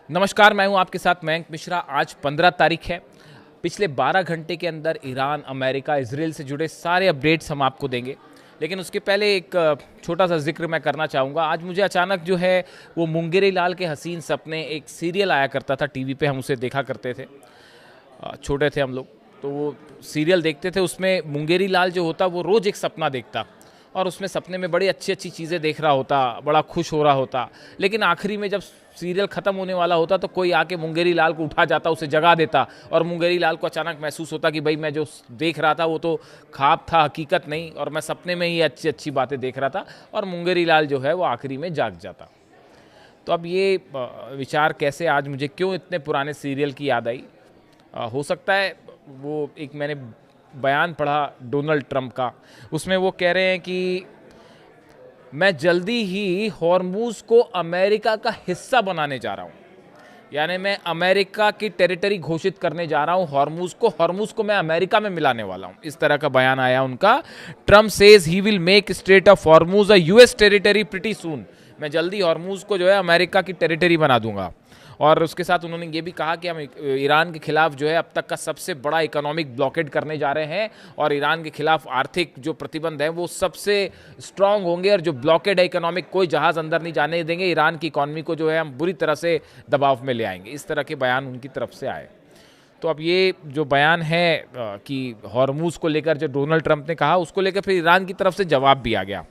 नमस्कार, मैं हूं आपके साथ मयंक मिश्रा। आज 15 तारीख है। पिछले 12 घंटे के अंदर ईरान, अमेरिका, इजराइल से जुड़े सारे अपडेट्स हम आपको देंगे। लेकिन उसके पहले एक छोटा सा जिक्र मैं करना चाहूँगा। आज मुझे अचानक जो है वो मुंगेरी लाल के हसीन सपने, एक सीरियल आया करता था टीवी पे, हम उसे देखा करते थे। छोटे थे हम लोग तो वो सीरियल देखते थे। उसमें मुंगेरी लाल जो होता वो रोज़ एक सपना देखता और उसमें सपने में बड़ी अच्छी अच्छी चीज़ें देख रहा होता, बड़ा खुश हो रहा होता। लेकिन आखिरी में जब सीरियल ख़त्म होने वाला होता तो कोई आके मुंगेरी लाल को उठा जाता, उसे जगा देता और मुंगेरी लाल को अचानक महसूस होता कि भाई मैं जो देख रहा था वो तो ख्वाब था, हकीकत नहीं, और मैं सपने में ही अच्छी अच्छी बातें देख रहा था। और मुंगेरी लाल जो है वो आखिरी में जाग जाता। तो अब ये विचार कैसे आज मुझे क्यों इतने पुराने सीरियल की याद आई? हो सकता है वो एक मैंने बयान पढ़ा डोनाल्ड ट्रंप का। उसमें वो कह रहे हैं कि मैं जल्दी ही हॉर्मूज को अमेरिका का हिस्सा बनाने जा रहा हूँ, यानी मैं अमेरिका की टेरिटरी घोषित करने जा रहा हूँ। हॉर्मूज को मैं अमेरिका में मिलाने वाला हूँ, इस तरह का बयान आया उनका। Trump says he will make state of Hormuz a US territory pretty soon. मैं जल्दी हॉर्मूज को जो है अमेरिका की टेरिटरी बना दूंगा। और उसके साथ उन्होंने ये भी कहा कि हम ईरान के खिलाफ जो है अब तक का सबसे बड़ा इकोनॉमिक ब्लॉकेड करने जा रहे हैं और ईरान के खिलाफ आर्थिक जो प्रतिबंध हैं वो सबसे स्ट्रांग होंगे, और जो ब्लॉकेड है इकोनॉमिक, कोई जहाज़ अंदर नहीं जाने देंगे। ईरान की इकॉनमी को जो है हम बुरी तरह से दबाव में ले आएंगे। इस तरह के बयान उनकी तरफ से आए। तो अब ये जो बयान है कि हॉर्मूज को लेकर जो डोनाल्ड ट्रंप ने कहा, उसको लेकर फिर ईरान की तरफ से जवाब भी आ गया।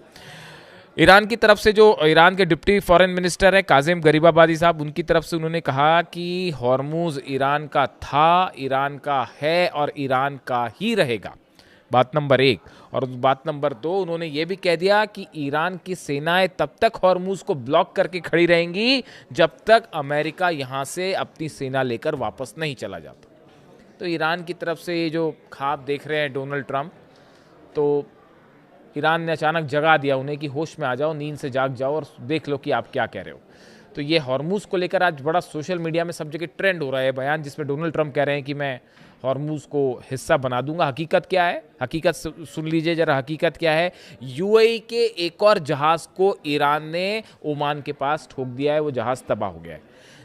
ईरान की तरफ से जो ईरान के डिप्टी फॉरेन मिनिस्टर हैं काजिम गरीबाबादी साहब, उनकी तरफ से उन्होंने कहा कि हॉर्मूज ईरान का था, ईरान का है और ईरान का ही रहेगा। बात नंबर 1। और बात नंबर 2, उन्होंने ये भी कह दिया कि ईरान की सेनाएं तब तक हॉर्मूज को ब्लॉक करके खड़ी रहेंगी जब तक अमेरिका यहाँ से अपनी सेना लेकर वापस नहीं चला जाता। तो ईरान की तरफ से ये जो ख्वाब देख रहे हैं डोनाल्ड ट्रंप, तो ईरान ने अचानक जगा दिया उन्हें कि होश में आ जाओ, नींद से जाग जाओ और देख लो कि आप क्या कह रहे हो। तो ये हॉर्मूज को लेकर आज बड़ा सोशल मीडिया में सब जगह ट्रेंड हो रहा है बयान, जिसमें डोनाल्ड ट्रंप कह रहे हैं कि मैं हॉर्मूज को हिस्सा बना दूंगा। हकीकत क्या है? हकीकत सुन लीजिए जरा। हकीकत क्या है? यूएई के एक और जहाज को ईरान ने ओमान के पास ठोक दिया है। वो जहाज तबाह हो गया है।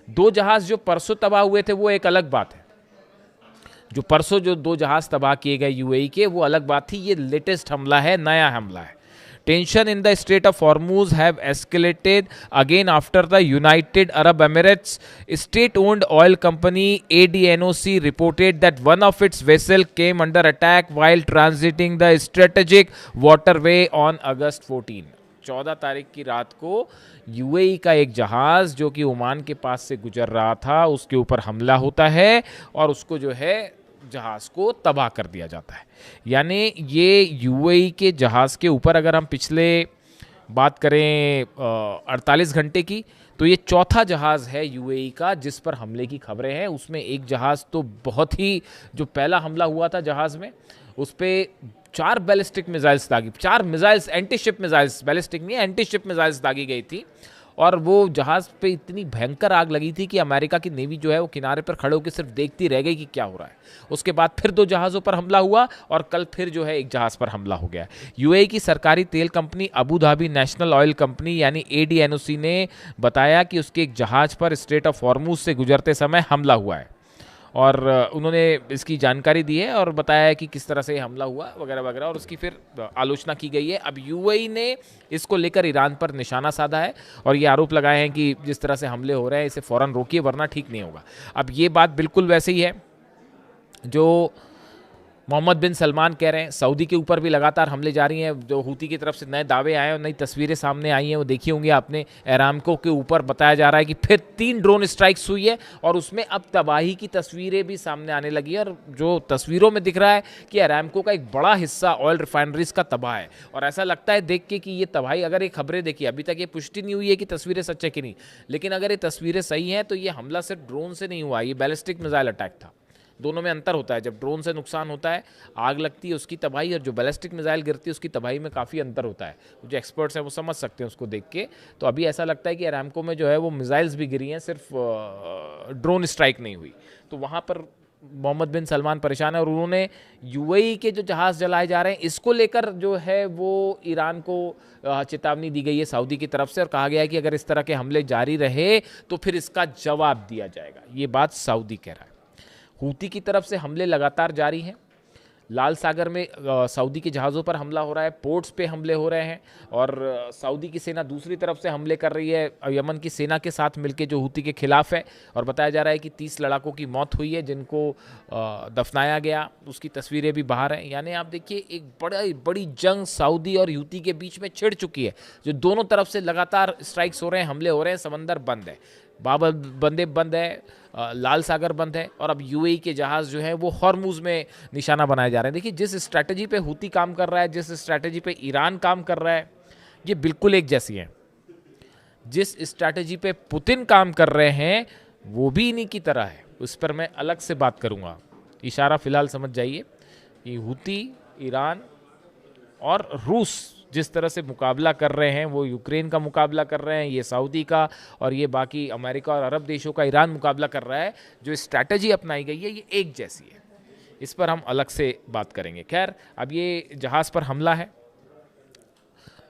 2 जहाज जो परसों तबाह हुए थे वो एक अलग बात है। जो परसों जो 2 जहाज तबाह किए गए यूएई के, वो अलग बात थी। ये लेटेस्ट हमला है, नया हमला है। Tension in the state of Hormuz have escalated again after the United Arab Emirates state owned oil company ADNOC reported that one of its vessel came under attack while transiting the strategic waterway on August 14। 14 तारीख की रात को UAE का एक जहाज जो कि Oman के पास से गुजर रहा था, उसके ऊपर हमला होता है और उसको जो है जहाज को तबाह कर दिया जाता है। यानी ये यूएई के जहाज के ऊपर, अगर हम पिछले बात करें 48 घंटे की, तो ये चौथा जहाज है यूएई का जिस पर हमले की खबरें हैं। उसमें एक जहाज तो बहुत ही, जो पहला हमला हुआ था जहाज में, उस पर 4 बैलिस्टिक मिसाइल्स दागी, 4 missiles, anti ship missiles, ballistic नहीं, एंटी शिप मिसाइल्स दागी गई थी। और वो जहाज पे इतनी भयंकर आग लगी थी कि अमेरिका की नेवी जो है वो किनारे पर खड़े होकर सिर्फ देखती रह गई कि क्या हो रहा है। उसके बाद फिर 2 जहाज़ों पर हमला हुआ और कल फिर जो है एक जहाज़ पर हमला हो गया। यूएई की सरकारी तेल company Abu Dhabi national oil company यानी ADNOC ने बताया कि उसके एक जहाज़ पर स्ट्रेट ऑफ हॉर्मूज से गुजरते समय हमला हुआ है, और उन्होंने इसकी जानकारी दी है और बताया है कि किस तरह से हमला हुआ वगैरह वगैरह, और उसकी फिर आलोचना की गई है। अब यूएई ने इसको लेकर ईरान पर निशाना साधा है और ये आरोप लगाए हैं कि जिस तरह से हमले हो रहे हैं इसे फ़ौरन रोकिए वरना ठीक नहीं होगा। अब ये बात बिल्कुल वैसे ही है जो मोहम्मद बिन सलमान कह रहे हैं। सऊदी के ऊपर भी लगातार हमले जारी हैं। जो हूती की तरफ से नए दावे आए और नई तस्वीरें सामने आई हैं वो देखी होंगी आपने। अरामको के ऊपर बताया जा रहा है कि फिर 3 ड्रोन स्ट्राइक्स हुई है और उसमें अब तबाही की तस्वीरें भी सामने आने लगी है। और जो तस्वीरों में दिख रहा है कि अरामको का एक बड़ा हिस्सा ऑयल रिफाइनरीज का तबाह है, और ऐसा लगता है देख के कि ये तबाही, अगर ये खबरें देखिए, अभी तक ये पुष्टि नहीं हुई है कि तस्वीरें सच है कि नहीं, लेकिन अगर ये तस्वीरें सही हैं तो ये हमला सिर्फ ड्रोन से नहीं हुआ, ये बैलिस्टिक मिसाइल अटैक था। दोनों में अंतर होता है। जब ड्रोन से नुकसान होता है, आग लगती है, उसकी तबाही, और जो बैलिस्टिक मिसाइल गिरती है उसकी तबाही में काफ़ी अंतर होता है। जो एक्सपर्ट्स हैं वो समझ सकते हैं उसको देख के। तो अभी ऐसा लगता है कि अरामको में जो है वो मिसाइल्स भी गिरी हैं, सिर्फ ड्रोन स्ट्राइक नहीं हुई। तो वहाँ पर मोहम्मद बिन सलमान परेशान है और उन्होंने यूएई के जो जहाज़ जलाए जा रहे हैं इसको लेकर जो है वो ईरान को चेतावनी दी गई है सऊदी की तरफ से और कहा गया है कि अगर इस तरह के हमले जारी रहे तो फिर इसका जवाब दिया जाएगा। ये बात सऊदी कह रहा है। हूती की तरफ से हमले लगातार जारी हैं। लाल सागर में सऊदी के जहाज़ों पर हमला हो रहा है, पोर्ट्स पे हमले हो रहे हैं और सऊदी की सेना दूसरी तरफ से हमले कर रही है यमन की सेना के साथ मिलकर जो हूती के खिलाफ है। और बताया जा रहा है कि 30 लड़ाकों की मौत हुई है जिनको दफनाया गया, उसकी तस्वीरें भी बाहर हैं। यानी आप देखिए एक बड़ी जंग सऊदी और हूती के बीच में छिड़ चुकी है, जो दोनों तरफ से लगातार स्ट्राइक्स हो रहे हैं, हमले हो रहे हैं। समंदर बंद है, बाब बंदे बंद है, लाल सागर बंद है और अब यूएई के जहाज़ जो हैं वो हॉर्मुज में निशाना बनाए जा रहे हैं। देखिए जिस स्ट्रैटेजी पे हूती काम कर रहा है, जिस स्ट्रैटेजी पे ईरान काम कर रहा है, ये बिल्कुल एक जैसी हैं। जिस स्ट्रैटेजी पे पुतिन काम कर रहे हैं वो भी इन्हीं की तरह है, उस पर मैं अलग से बात करूँगा। इशारा फिलहाल समझ जाइए कि हूती, ईरान और रूस जिस तरह से मुकाबला कर रहे हैं, वो यूक्रेन का मुकाबला कर रहे हैं, ये सऊदी का और ये बाकी अमेरिका और अरब देशों का ईरान मुकाबला कर रहा है। जो स्ट्रैटेजी अपनाई गई है ये एक जैसी है, इस पर हम अलग से बात करेंगे। खैर, अब ये जहाज़ पर हमला है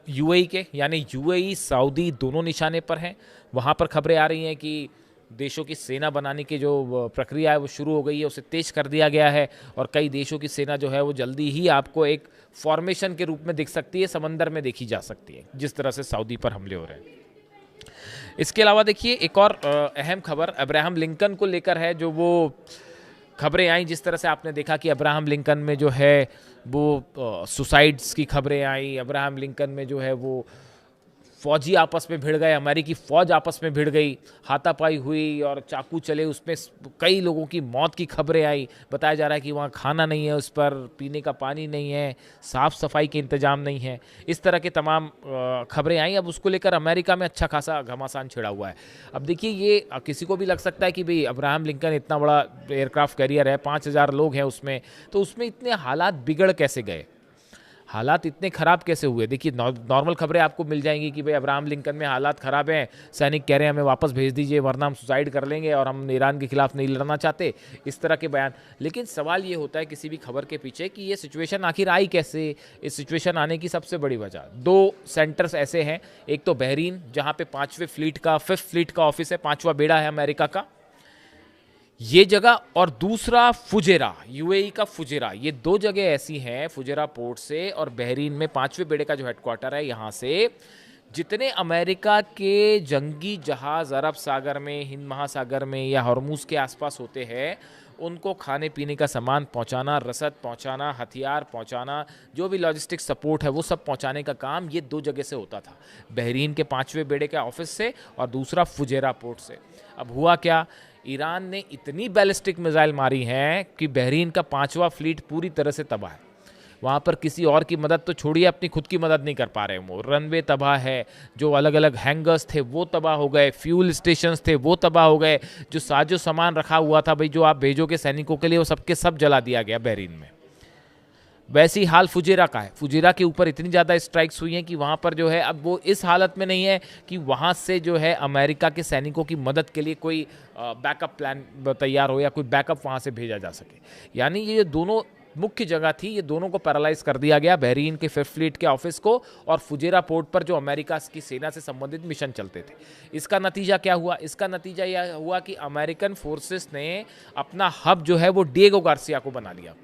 यूएई के, यानी यूएई सऊदी दोनों निशाने पर हैं। वहाँ पर खबरें आ रही हैं कि देशों की सेना बनाने की जो प्रक्रिया है वो शुरू हो गई है, उसे तेज कर दिया गया है और कई देशों की सेना जो है वो जल्दी ही आपको एक फॉर्मेशन के रूप में दिख सकती है, समंदर में देखी जा सकती है, जिस तरह से सऊदी पर हमले हो रहे हैं। इसके अलावा देखिए एक और अहम खबर अब्राहम लिंकन को लेकर है, जो वो खबरें आई जिस तरह से आपने देखा कि अब्राहम लिंकन में जो है वो सुसाइड्स की खबरें आई, अब्राहम लिंकन में जो है वो फौजी आपस में भिड़ गए, अमेरिकी फ़ौज आपस में भिड़ गई, हाथापाई हुई और चाकू चले, उसमें कई लोगों की मौत की खबरें आई। बताया जा रहा है कि वहाँ खाना नहीं है, उस पर पीने का पानी नहीं है, साफ़ सफाई के इंतजाम नहीं है, इस तरह के तमाम खबरें आई। अब उसको लेकर अमेरिका में अच्छा खासा घमासान छिड़ा हुआ है। अब देखिए ये किसी को भी लग सकता है कि भाई अब्राहम लिंकन इतना बड़ा एयरक्राफ्ट कैरियर है, 5000 लोग हैं उसमें, तो उसमें इतने हालात बिगड़ कैसे गए, हालात इतने ख़राब कैसे हुए। देखिए नॉर्मल खबरें आपको मिल जाएंगी कि भाई अब्राहम लिंकन में हालात ख़राब हैं, सैनिक कह रहे हैं हमें वापस भेज दीजिए वरना हम सुसाइड कर लेंगे और हम ईरान के खिलाफ नहीं लड़ना चाहते, इस तरह के बयान। लेकिन सवाल ये होता है किसी भी खबर के पीछे कि ये सिचुएशन आखिर आई कैसे। इस सिचुएशन आने की सबसे बड़ी वजह 2 सेंटर्स ऐसे हैं। एक तो बहरीन, जहाँ पे 5वीं फ्लीट का ऑफिस है, 5वां बेड़ा है अमेरिका का, ये जगह, और दूसरा फुजेरा, यूएई का फुजेरा। ये 2 जगह ऐसी हैं, फुजेरा पोर्ट से और बहरीन में 5वें बेड़े का जो हेडक्वार्टर है, यहाँ से जितने अमेरिका के जंगी जहाज़ अरब सागर में, हिंद महासागर में या हॉर्मुज के आसपास होते हैं, उनको खाने पीने का सामान पहुंचाना, रसद पहुंचाना, हथियार पहुंचाना, जो भी लॉजिस्टिक सपोर्ट है वो सब पहुंचाने का काम ये 2 जगह से होता था, बहरीन के 5वें बेड़े के ऑफिस से और दूसरा फुजेरा पोर्ट से। अब हुआ क्या, ईरान ने इतनी बैलिस्टिक मिसाइल मारी हैं कि बहरीन का 5वां फ्लीट पूरी तरह से तबाह है। वहाँ पर किसी और की मदद तो छोड़िए, अपनी खुद की मदद नहीं कर पा रहे हैं वो। रनवे तबाह है, जो अलग अलग हैंगर्स थे वो तबाह हो गए, फ्यूल स्टेशंस थे वो तबाह हो गए, जो साजो सामान रखा हुआ था भाई जो आप भेजोगे सैनिकों के लिए, वो सबके सब जला दिया गया बहरीन में। वैसे ही हाल फुजेरा का है। फुजेरा के ऊपर इतनी ज़्यादा स्ट्राइक्स हुई हैं कि वहाँ पर जो है अब वो इस हालत में नहीं है कि वहाँ से जो है अमेरिका के सैनिकों की मदद के लिए कोई बैकअप प्लान तैयार हो या कोई बैकअप वहाँ से भेजा जा सके। यानी ये दोनों मुख्य जगह थी, ये दोनों को पैरालाइज कर दिया गया, बहरीन के 5th फ्लीट के ऑफिस को और फुजेरा पोर्ट पर जो अमेरिका की सेना से संबंधित मिशन चलते थे। इसका नतीजा क्या हुआ, इसका नतीजा यह हुआ कि अमेरिकन फोर्सेस ने अपना हब जो है वो डिएगो गार्सिया को बना लिया।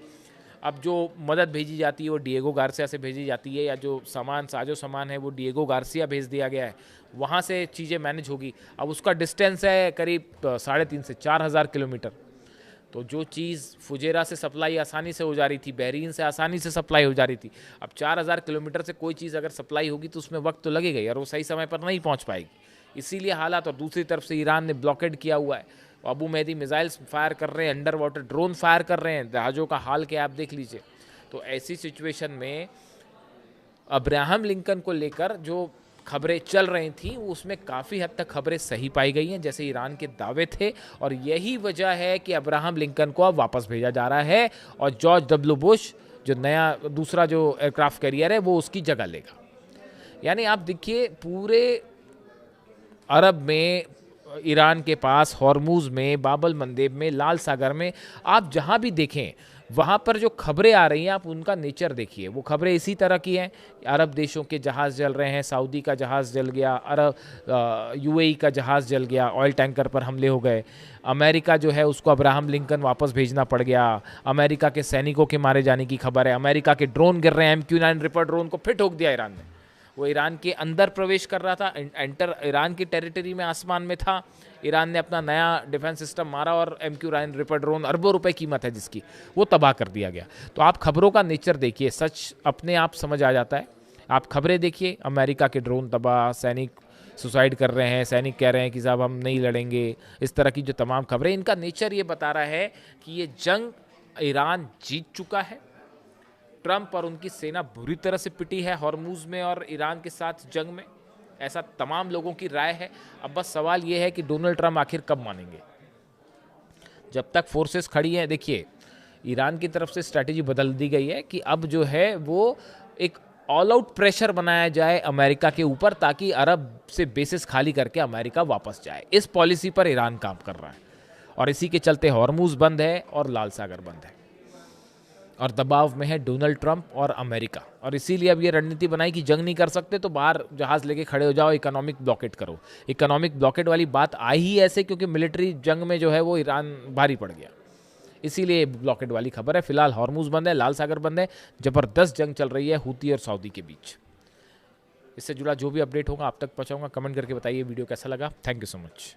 अब जो मदद भेजी जाती है वो डिएगो गार्सिया से भेजी जाती है, या जो साजो सामान है वो डिएगो गार्सिया भेज दिया गया है, वहाँ से चीज़ें मैनेज होगी। अब उसका डिस्टेंस है करीब 3.5 से 4,000 किलोमीटर। तो जो चीज़ फुजेरा से सप्लाई आसानी से हो जा रही थी, बहरीन से आसानी से सप्लाई हो जा रही थी, अब 4,000 किलोमीटर से कोई चीज़ अगर सप्लाई होगी तो उसमें वक्त तो लगेगा ही और वो सही समय पर नहीं पहुँच पाएगी। इसीलिए हालात, और दूसरी तरफ से ईरान ने ब्लॉकेड किया हुआ है, अबू मेहदी मिसाइल्स फायर कर रहे हैं, अंडर वाटर ड्रोन फायर कर रहे हैं, जहाज़ों का हाल क्या आप देख लीजिए। तो ऐसी सिचुएशन में अब्राहम लिंकन को लेकर जो खबरें चल रही थी उसमें काफ़ी हद तक खबरें सही पाई गई हैं, जैसे ईरान के दावे थे, और यही वजह है कि अब्राहम लिंकन को अब वापस भेजा जा रहा है और जॉर्ज डब्ल्यू बुश जो नया दूसरा जो एयरक्राफ्ट कैरियर है वो उसकी जगह लेगा। यानी आप देखिए पूरे अरब में ईरान के पास हॉर्मूज में, बाबल मंदेब में, लाल सागर में, आप जहाँ भी देखें वहाँ पर जो खबरें आ रही हैं आप उनका नेचर देखिए। वो खबरें इसी तरह की हैं, अरब देशों के जहाज़ जल रहे हैं, सऊदी का जहाज़ जल गया, यूएई का जहाज़ जल गया, ऑयल टैंकर पर हमले हो गए, अमेरिका जो है उसको अब्राहम लिंकन वापस भेजना पड़ गया, अमेरिका के सैनिकों के मारे जाने की खबर है, अमेरिका के ड्रोन गिर रहे हैं, MQ-9 रिपर ड्रोन को फिर ठोक दिया ईरान ने। वो ईरान के अंदर प्रवेश कर रहा था, एंटर ईरान की टेरिटरी में, आसमान में था। ईरान ने अपना नया डिफेंस सिस्टम मारा और MQ-9 रिपर ड्रोन, अरबों रुपए कीमत है जिसकी, वो तबाह कर दिया गया। तो आप खबरों का नेचर देखिए, सच अपने आप समझ आ जाता है। आप खबरें देखिए, अमेरिका के ड्रोन तबाह, सैनिक सुसाइड कर रहे हैं, सैनिक कह रहे हैं कि साहब हम नहीं लड़ेंगे, इस तरह की जो तमाम खबरें, इनका नेचर ये बता रहा है कि ये जंग ईरान जीत चुका है। ट्रंप और उनकी सेना बुरी तरह से पिटी है हॉर्मूज में और ईरान के साथ जंग में, ऐसा तमाम लोगों की राय है। अब बस सवाल ये है कि डोनाल्ड ट्रंप आखिर कब मानेंगे। जब तक फोर्सेस खड़ी हैं, देखिए ईरान की तरफ से स्ट्रैटेजी बदल दी गई है कि अब जो है वो एक ऑल आउट प्रेशर बनाया जाए अमेरिका के ऊपर, ताकि अरब से बेसिस खाली करके अमेरिका वापस जाए। इस पॉलिसी पर ईरान काम कर रहा है और इसी के चलते हॉर्मूज बंद है और लाल सागर बंद है और दबाव में है डोनाल्ड ट्रंप और अमेरिका। और इसीलिए अब ये रणनीति बनाई कि जंग नहीं कर सकते तो बाहर जहाज लेके खड़े हो जाओ, इकोनॉमिक ब्लॉकेट करो। इकोनॉमिक ब्लॉकेट वाली बात आई ही ऐसे क्योंकि मिलिट्री जंग में जो है वो ईरान भारी पड़ गया, इसीलिए ब्लॉकेट वाली खबर है। फिलहाल हॉर्मूज बंद है, लाल सागर बंद है, जबरदस्त जंग चल रही है हूती और सऊदी के बीच। इससे जुड़ा जो भी अपडेट होगा आप तक पहुंचाऊंगा। कमेंट करके बताइए वीडियो कैसा लगा। Thank you so much.